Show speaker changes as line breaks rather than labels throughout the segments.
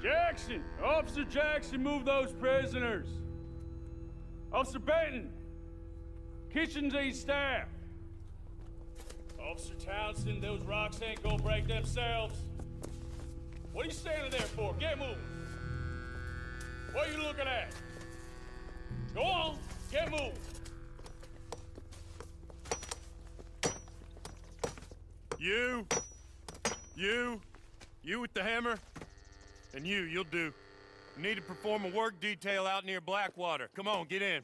Jackson! Officer Jackson, move those prisoners! Officer Benton! Kitchens and staff! Officer Townsend, those rocks ain't gonna break themselves. What are you standing there for? Get moving! What are you looking at? Go on, get moving!
You with the hammer? And you'll do. You need to perform a work detail out near Blackwater. Come on, get in.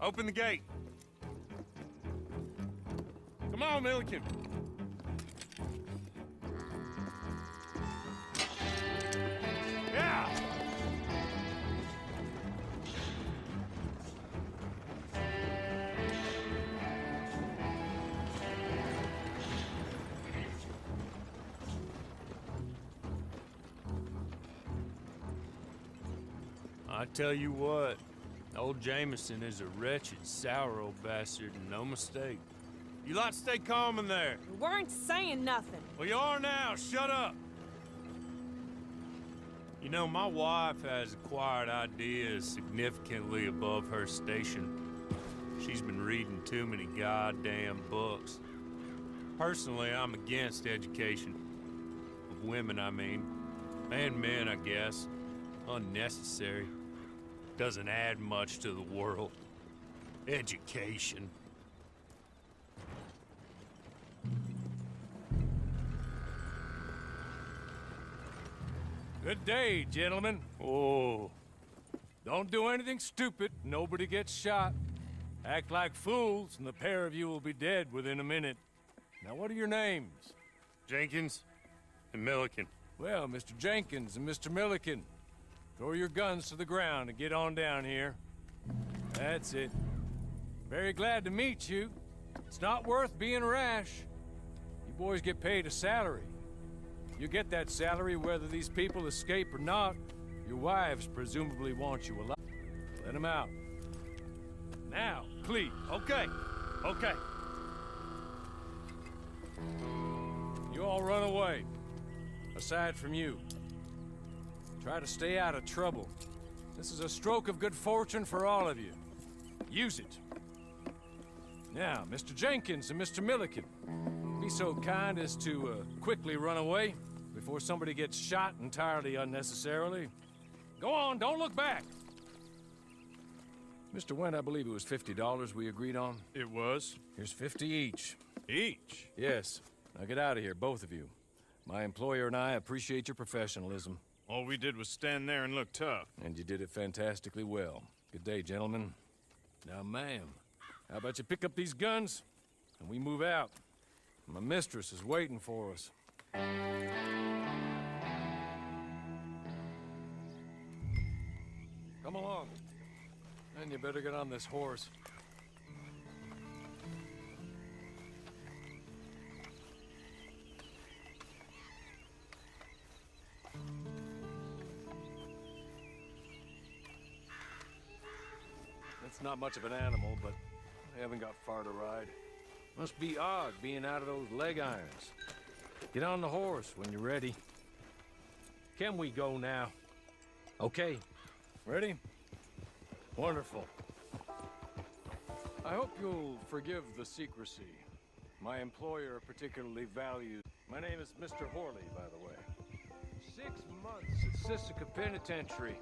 Open the gate. Come on, Milliken. Yeah! I tell you what, old Jameson is a wretched, sour old bastard, and no mistake. You lot stay calm in there.
We weren't saying nothing.
Well, you are now. Shut up. You know, my wife has acquired ideas significantly above her station. She's been reading too many goddamn books. Personally, I'm against education. Of women, I mean. And men, I guess. Unnecessary. Doesn't add much to the world. Education.
Good day, gentlemen.
Oh.
Don't do anything stupid. Nobody gets shot. Act like fools, and the pair of you will be dead within a minute. Now, what are your names?
Jenkins and Milliken.
Well, Mr. Jenkins and Mr. Milliken, throw your guns to the ground and get on down here. That's it. Very glad to meet you. It's not worth being rash. You boys get paid a salary. You get that salary whether these people escape or not. Your wives presumably want you alive. Let them out. Now, please.
Okay.
You all run away. Aside from you. Try to stay out of trouble. This is a stroke of good fortune for all of you. Use it. Now, Mr. Jenkins and Mr. Milliken, be so kind as to quickly run away before somebody gets shot entirely unnecessarily. Go on, don't look back. Mr. Wendt, I believe it was $50 we agreed on.
It was.
Here's 50 each.
Each?
Yes. Now get out of here, both of you. My employer and I appreciate your professionalism.
All we did was stand there and look tough.
And you did it fantastically well. Good day, gentlemen. Now, ma'am, how about you pick up these guns and we move out? My mistress is waiting for us. Come along. And you better get on this horse. It's not much of an animal, but I haven't got far to ride. Must be odd being out of those leg irons. Get on the horse when you're ready. Can we go now? Okay. Ready? Wonderful. I hope you'll forgive the secrecy. My employer particularly values... My name is Mr. Horley, by the way. 6 months at Sisika Penitentiary.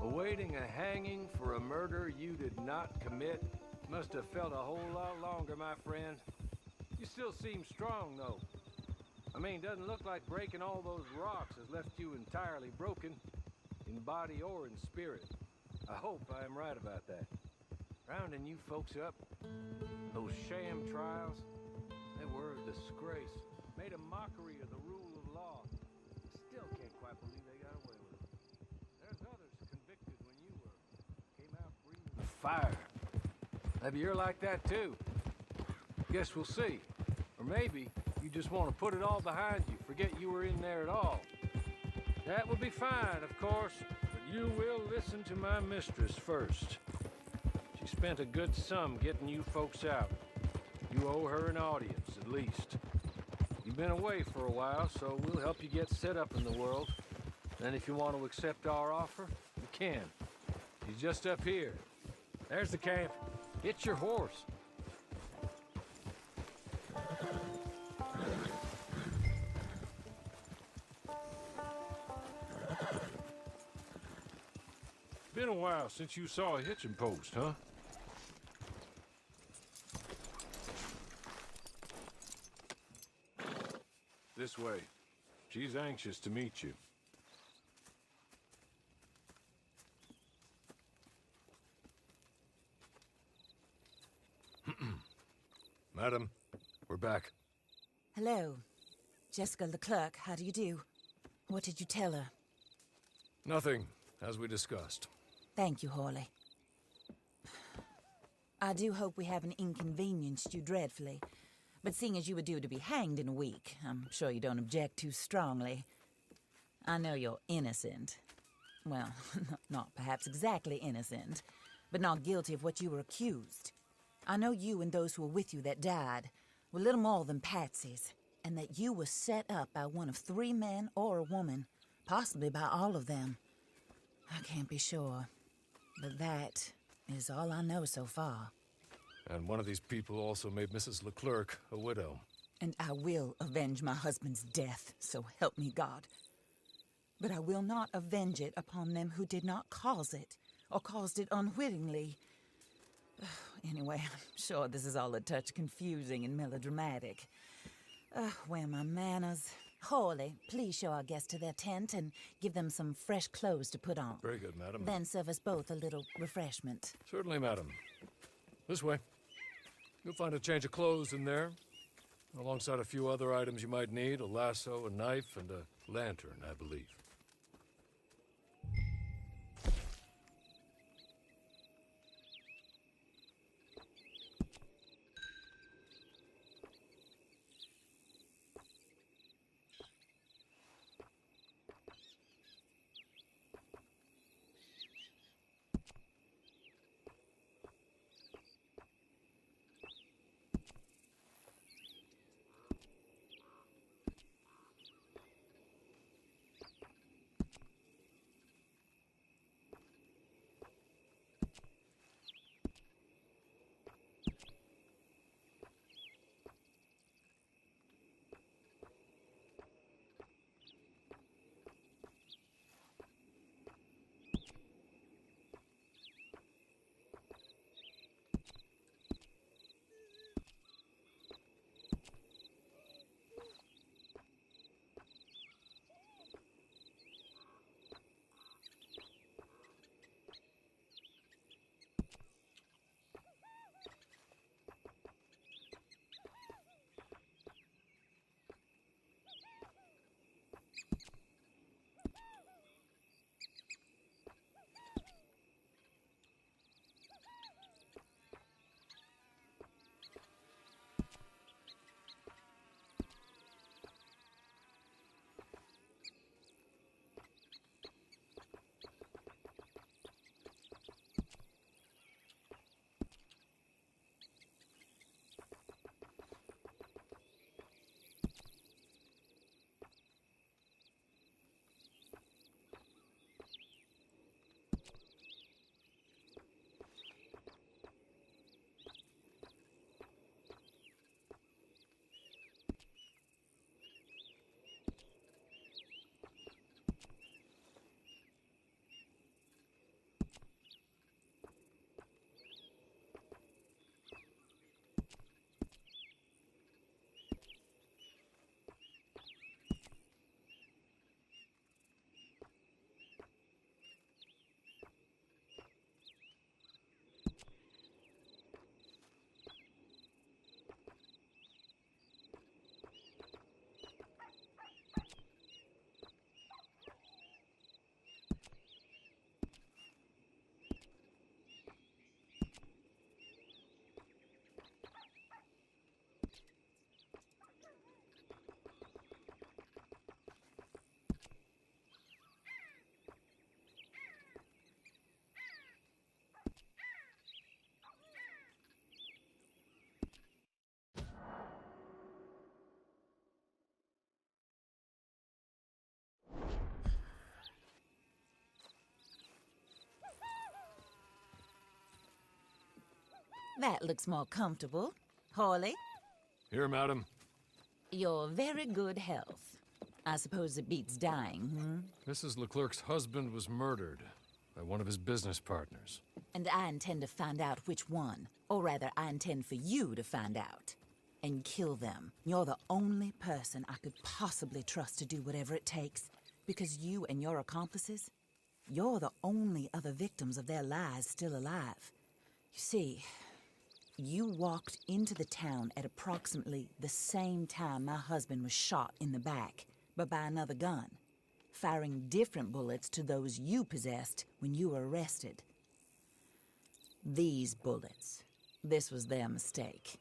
Awaiting a hanging for a murder you did not commit. Must have felt a whole lot longer, my friend. You still seem strong, though. I mean, doesn't look like breaking all those rocks has left you entirely broken, in body or in spirit. I hope I am right about that. Rounding you folks up, those sham trials, they were a disgrace. Made a mockery of the rule of law. Still can't quite believe they got away with it. There's others convicted when you came out breathing fire. Maybe you're like that too. Guess we'll see. Or maybe you just want to put it all behind you, forget you were in there at all. That will be fine, of course, but you will listen to my mistress first. She spent a good sum getting you folks out. You owe her an audience, at least. You You've been away for a while, so we'll help you get set up in the world. Then if you want to accept our offer, you can. He's just up here. There's the camp. Hitch your horse. Been a while since you saw a hitching post, huh? This way. She's anxious to meet you. Madam, we're back.
Hello. Jessica Leclerc, how do you do? What did you tell her?
Nothing, as we discussed.
Thank you, Hawley. I do hope we haven't inconvenienced you dreadfully. But seeing as you were due to be hanged in a week, I'm sure you don't object too strongly. I know you're innocent. Well, not perhaps exactly innocent, but not guilty of what you were accused. I know you and those who were with you that died were little more than patsies, and that you were set up by one of 3 men or a woman, possibly by all of them. I can't be sure, but that is all I know so far.
And one of these people also made Mrs. Leclerc a widow.
And I will avenge my husband's death, so help me God. But I will not avenge it upon them who did not cause it, or caused it unwittingly. Anyway, I'm sure this is all a touch confusing and melodramatic. Where are my manners? Hawley, please show our guests to their tent and give them some fresh clothes to put on.
Very good, madam.
Then serve us both a little refreshment.
Certainly, madam. This way. You'll find a change of clothes in there, alongside a few other items you might need, a lasso, a knife, and a lantern, I believe.
That looks more comfortable. Hawley,
Here, madam.
your very good health. I suppose it beats dying, hmm?
Mrs. Leclerc's husband was murdered by one of his business partners.
And I intend to find out which one. Or rather, I intend for you to find out. And kill them. You're the only person I could possibly trust to do whatever it takes. Because you and your accomplices, you're the only other victims of their lies still alive. You see, you walked into the town at approximately the same time my husband was shot in the back, but by another gun, firing different bullets to those you possessed when you were arrested. These bullets, this was their mistake.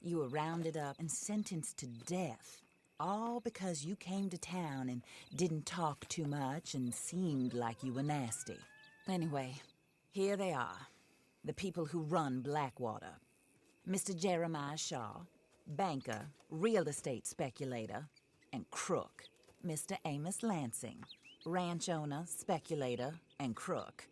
You were rounded up and sentenced to death, all because you came to town and didn't talk too much and seemed like you were nasty. Anyway, here they are, the people who run Blackwater. Mr. Jeremiah Shaw, banker, real estate speculator, and crook. Mr. Amos Lansing, ranch owner, speculator, and crook.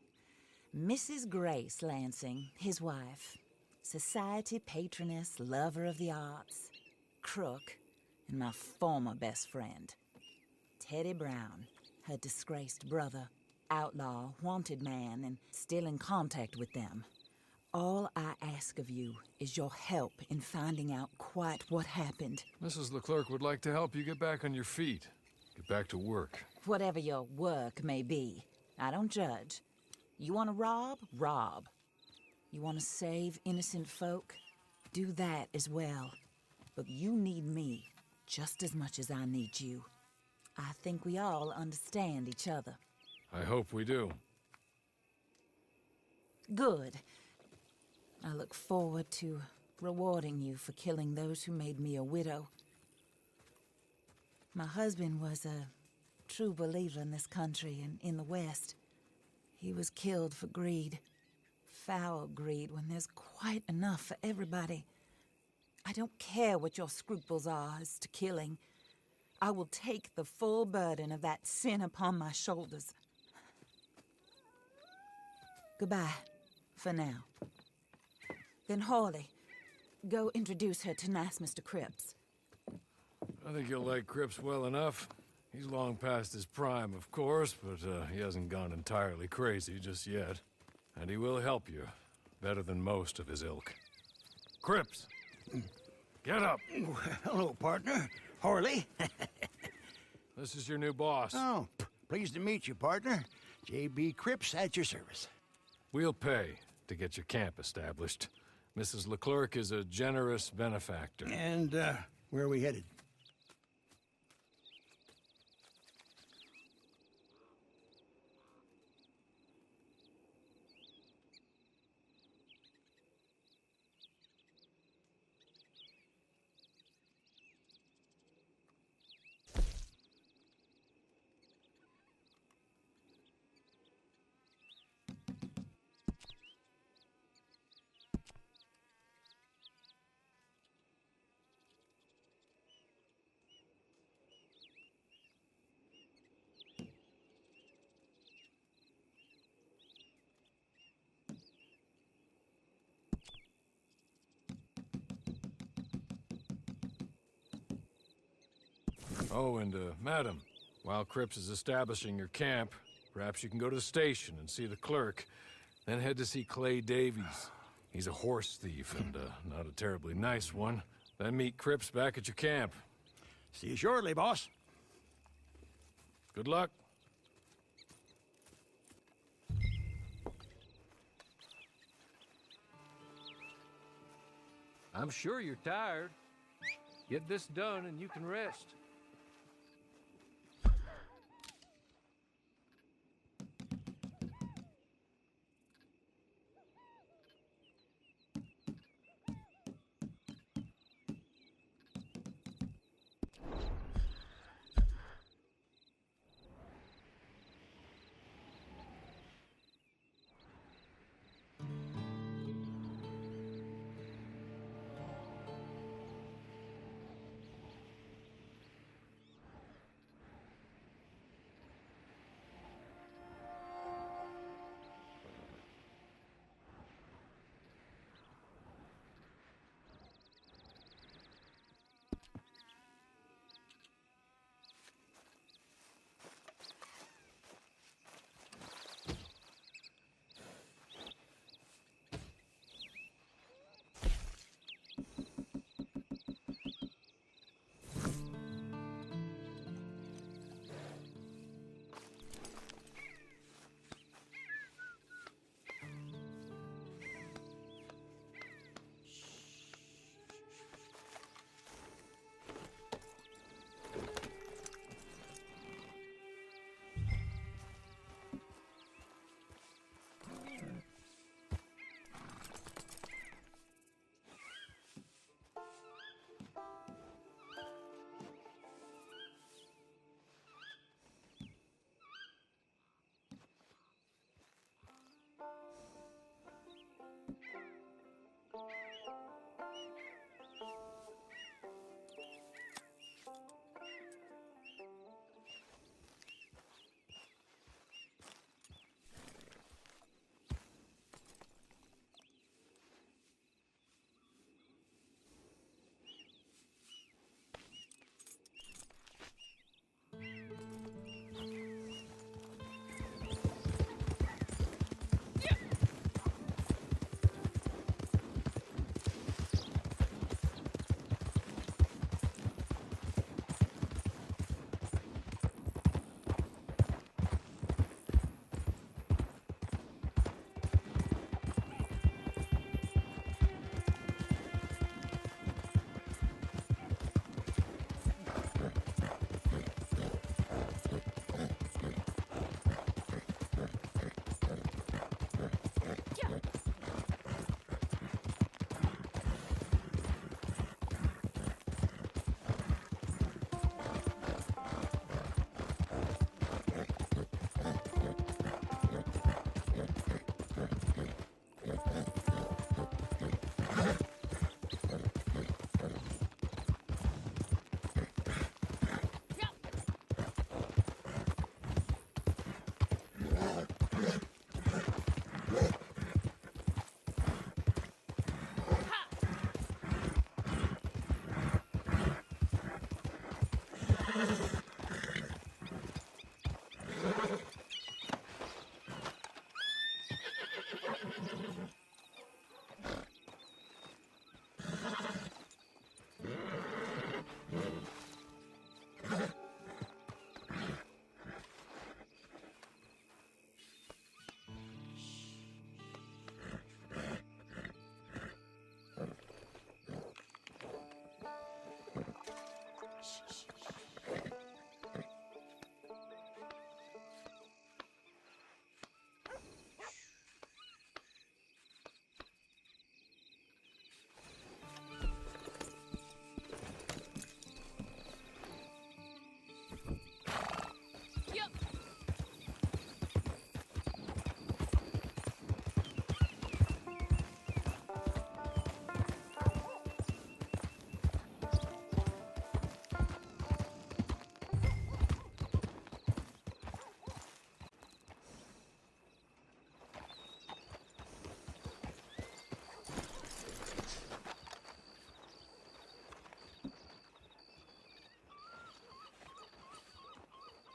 Mrs. Grace Lansing, his wife, society patroness, lover of the arts, crook, and my former best friend. Teddy Brown, her disgraced brother, outlaw, wanted man, and still in contact with them. All I ask of you is your help in finding out quite what happened.
Mrs. Leclerc would like to help you get back on your feet. Get back to work.
Whatever your work may be, I don't judge. You want to rob? Rob. You want to save innocent folk? Do that as well. But you need me just as much as I need you. I think we all understand each other.
I hope we do.
Good. I look forward to rewarding you for killing those who made me a widow. My husband was a true believer in this country and in the West. He was killed for greed. Foul greed when there's quite enough for everybody. I don't care what your scruples are as to killing. I will take the full burden of that sin upon my shoulders. Goodbye, for now. Then Hawley, go introduce her to nice Mr. Cripps.
I think you'll like Cripps well enough. He's long past his prime, of course, but he hasn't gone entirely crazy just yet. And he will help you, better than most of his ilk. Cripps! Get up!
Hello, partner. Harley.
This is your new boss.
Oh, pleased to meet you, partner. J.B. Cripps at your service.
We'll pay to get your camp established. Mrs. Leclerc is a generous benefactor.
And, where are we headed?
Oh, and, madam, while Cripps is establishing your camp, perhaps you can go to the station and see the clerk, then head to see Clay Davies. He's a horse thief and, not a terribly nice one. Then meet Cripps back at your camp.
See you shortly, boss.
Good luck. I'm sure you're tired. Get this done and you can rest.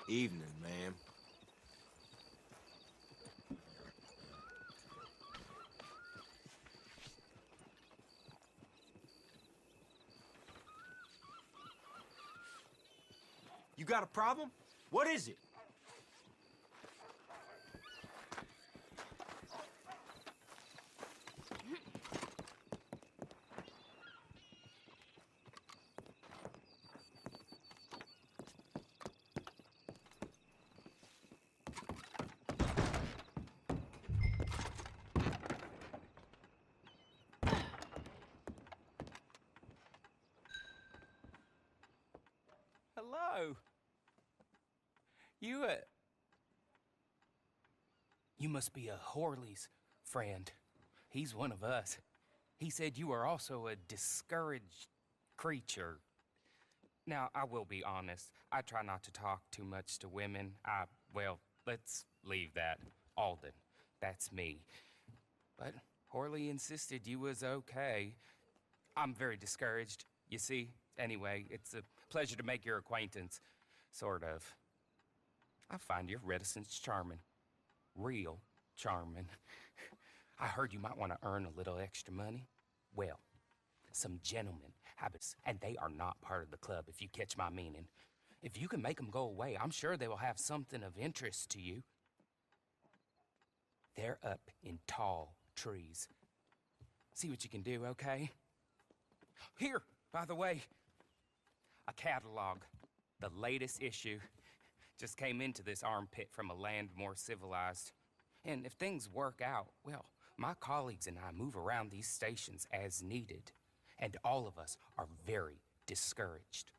Evening, ma'am. You got a problem? What is it?
Hello. You must be a Horley's friend. He's one of us. He said you are also a discouraged creature. Now, I will be honest. I try not to talk too much to women. Well, let's leave that. Alden, that's me. But Horley insisted you was okay. I'm very discouraged, you see. Anyway, it's a pleasure to make your acquaintance. Sort of. I find your reticence charming. Real charming. I heard you might want to earn a little extra money. Well, some gentlemen have it, and they are not part of the club, if you catch my meaning. If you can make them go away, I'm sure they will have something of interest to you. They're up in tall trees. See what you can do, okay? Here, by the way, a catalog. The latest issue. Just came into this armpit from a land more civilized. And if things work out, well, my colleagues and I move around these stations as needed. And all of us are very discouraged.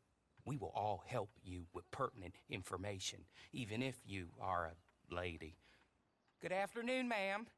We will all help you with pertinent information, even if you are a lady. Good afternoon, ma'am.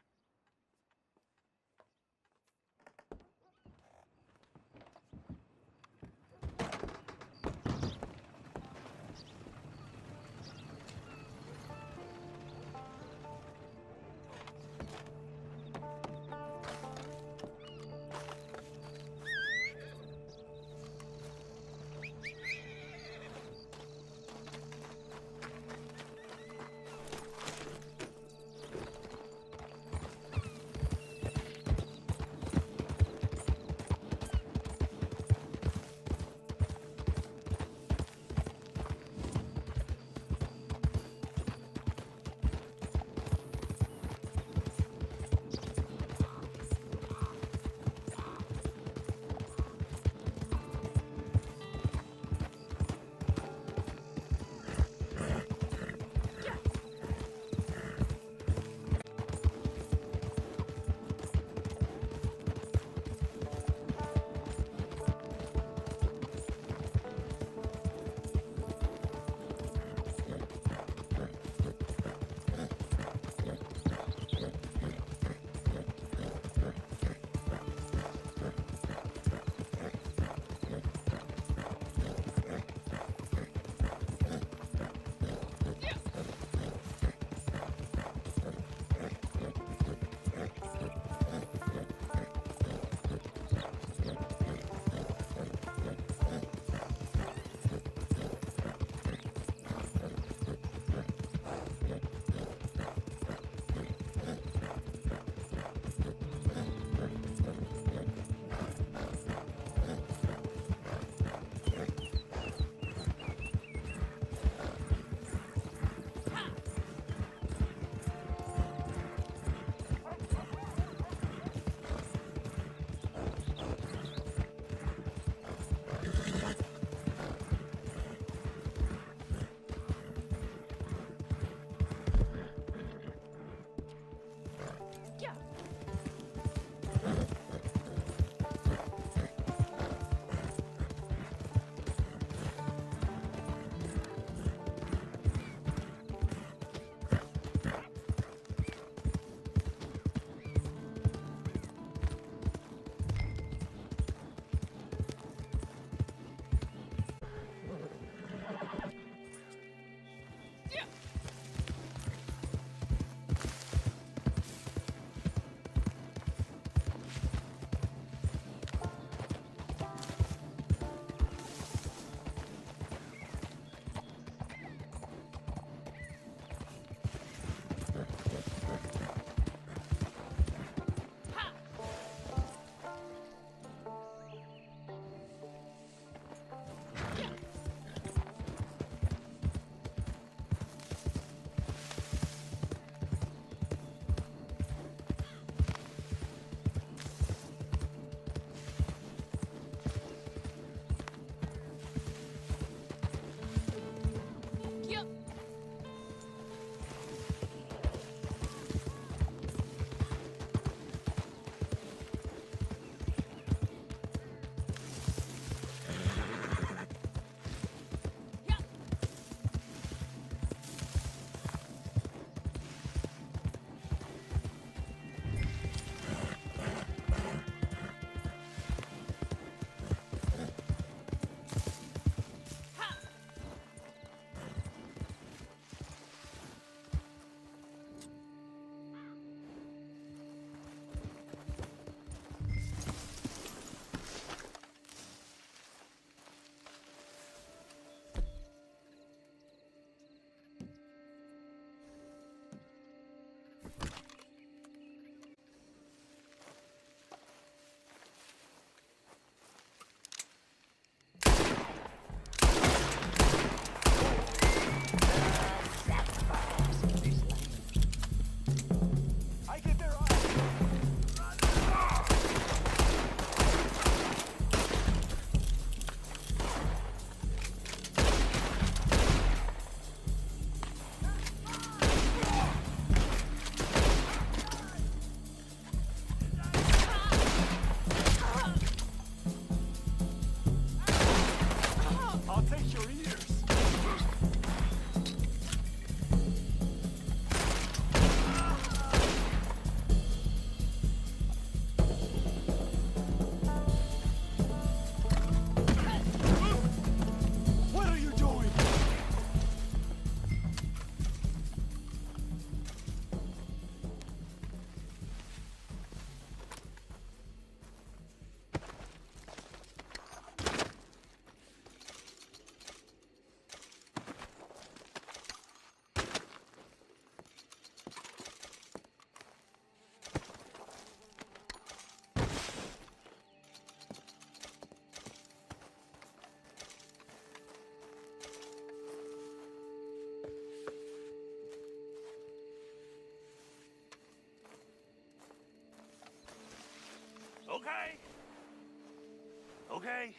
Okay.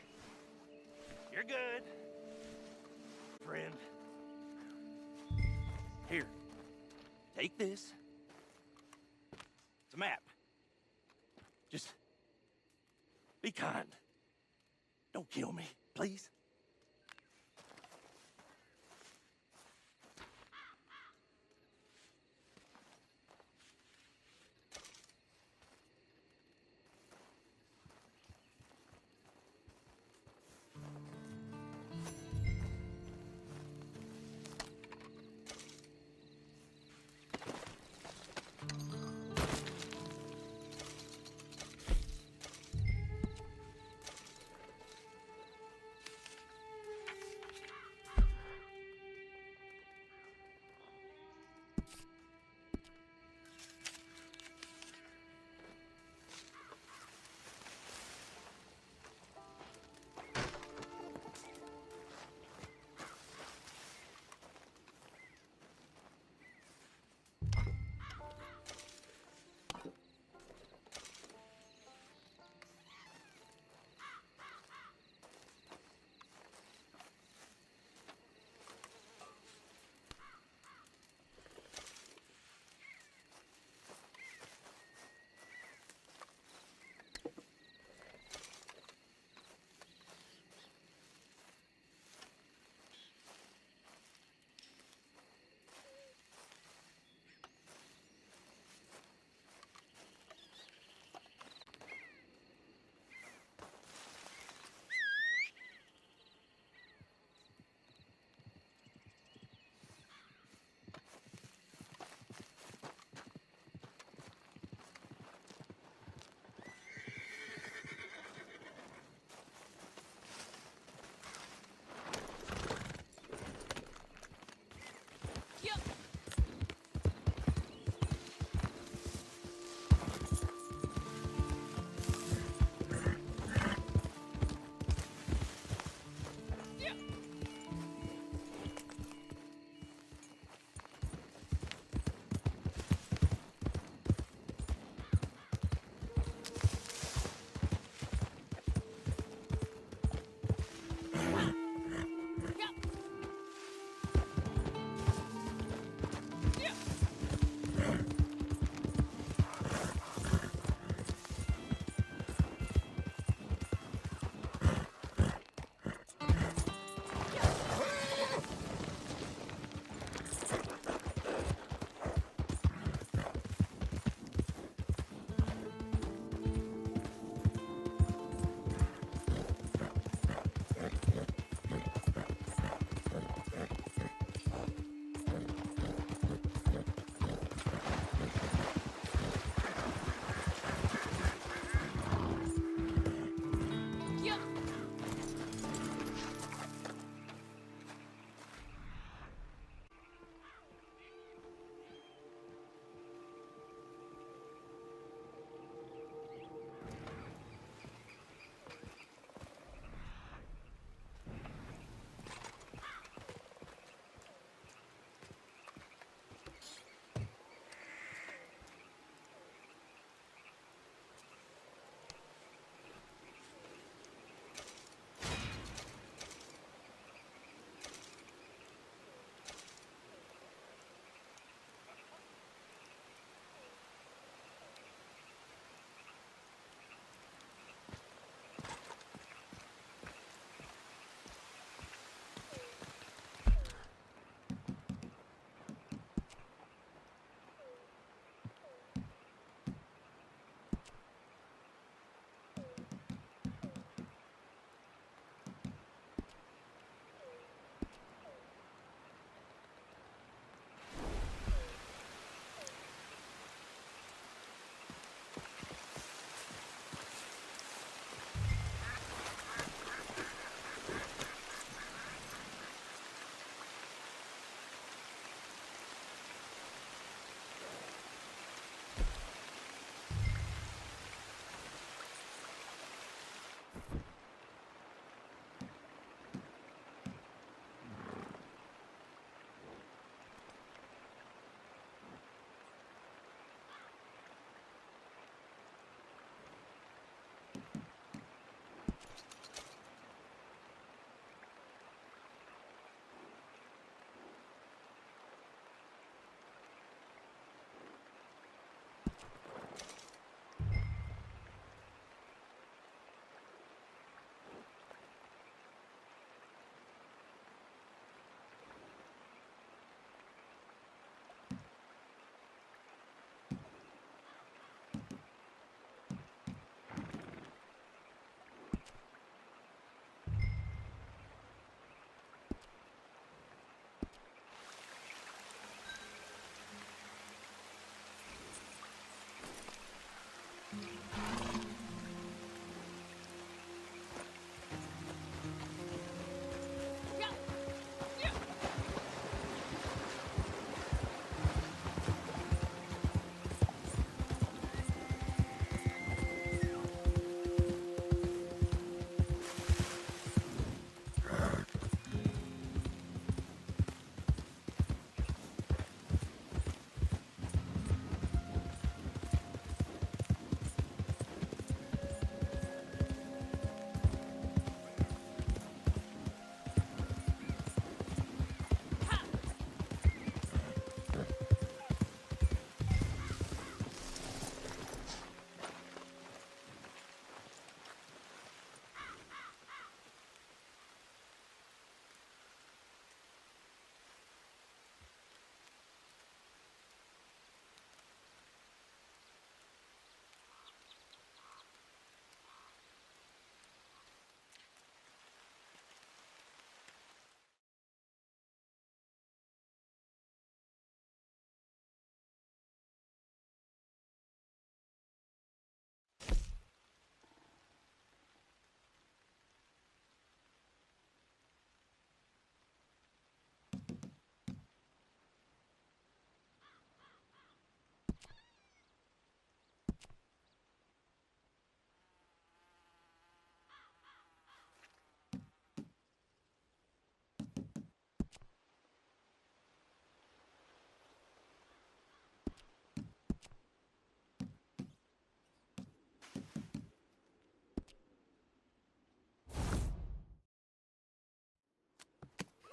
You're good. Friend. Here. Take this. It's a map. Just be kind. Don't kill me, please.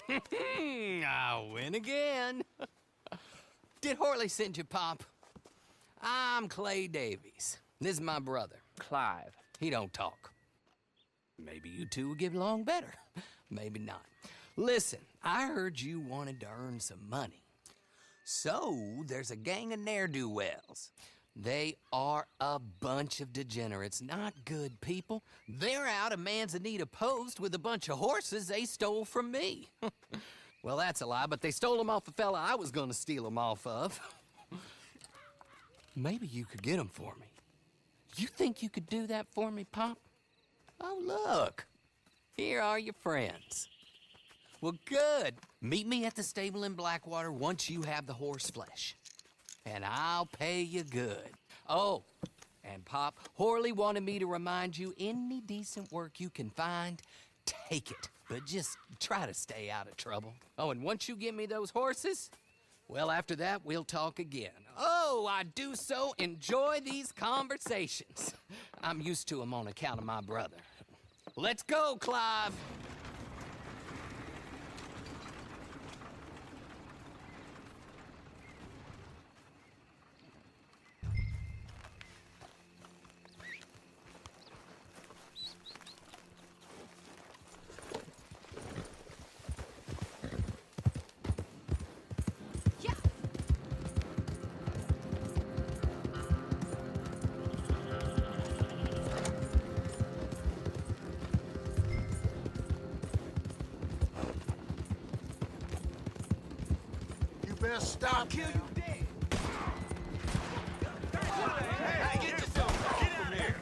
I win again. Did Horley send you, Pop? I'm Clay Davies. This is my brother, Clive. He don't talk. Maybe you two will get along better. Maybe not. Listen, I heard you wanted to earn some money. So, there's a gang of ne'er-do-wells. They are a bunch of degenerates, not good people. They're out of Manzanita Post with a bunch of horses they stole from me. Well, that's a lie, but they stole them off the fella I was gonna steal them off of. Maybe you could get them for me. You think you could do that for me, Pop? Oh, look. Here are your friends. Well, good. Meet me at the stable in Blackwater once you have the horse flesh. And I'll pay you good. Oh, and Pop, Horley wanted me to remind you, any decent work you can find, take it. But just try to stay out of trouble. Oh, and once you give me those horses, well, after that, we'll talk again. Oh, I do so enjoy these conversations. I'm used to them on account of my brother. Let's go, Clive.
You best stop. I'll kill you dead. Hey, get yourself. Get out of here.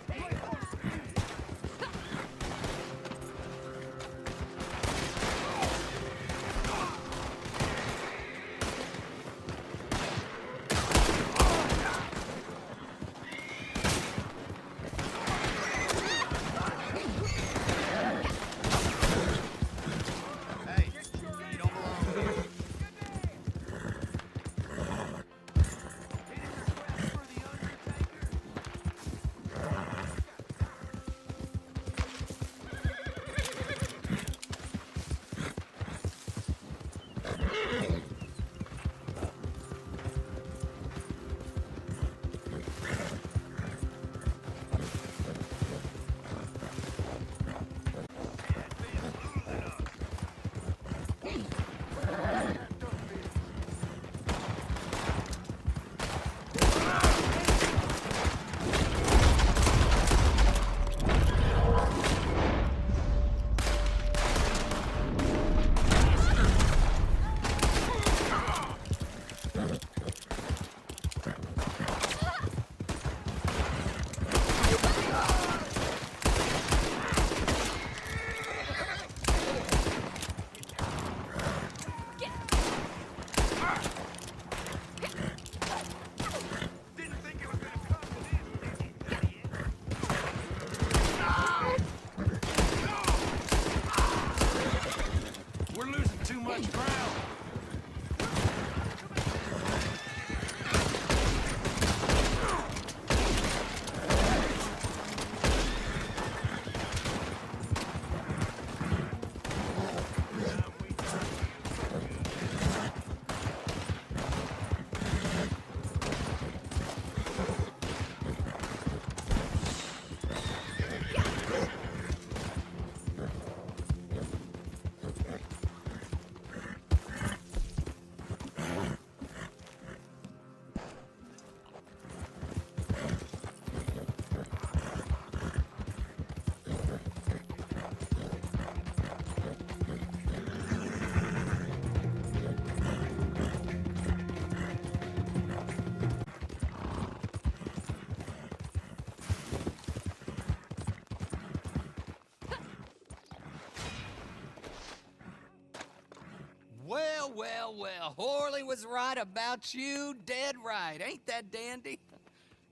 Well, Horley was right about you, dead right. Ain't that dandy?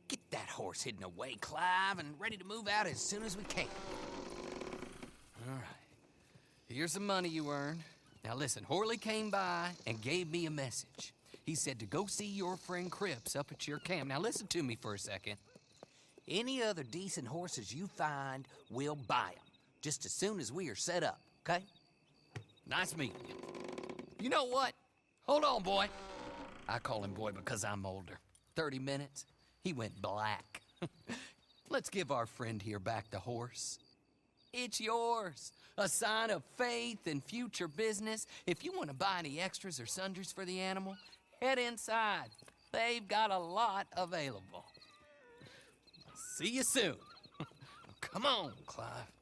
Get that horse hidden away, Clive, and ready to move out as soon as we can. All right. Here's the money you earned. Now listen, Horley came by and gave me a message. He said to go see your friend Cripps up at your camp. Now listen to me for a second. Any other decent horses you find, we'll buy them. Just as soon as we are set up, okay? Nice meeting you. You know what? Hold on, boy. I call him boy because I'm older. 30 minutes, he went black. Let's give our friend here back the horse. It's yours. A sign of faith and future business. If you want to buy any extras or sundries for the animal, head inside. They've got a lot available. See you soon. Come on, Clive.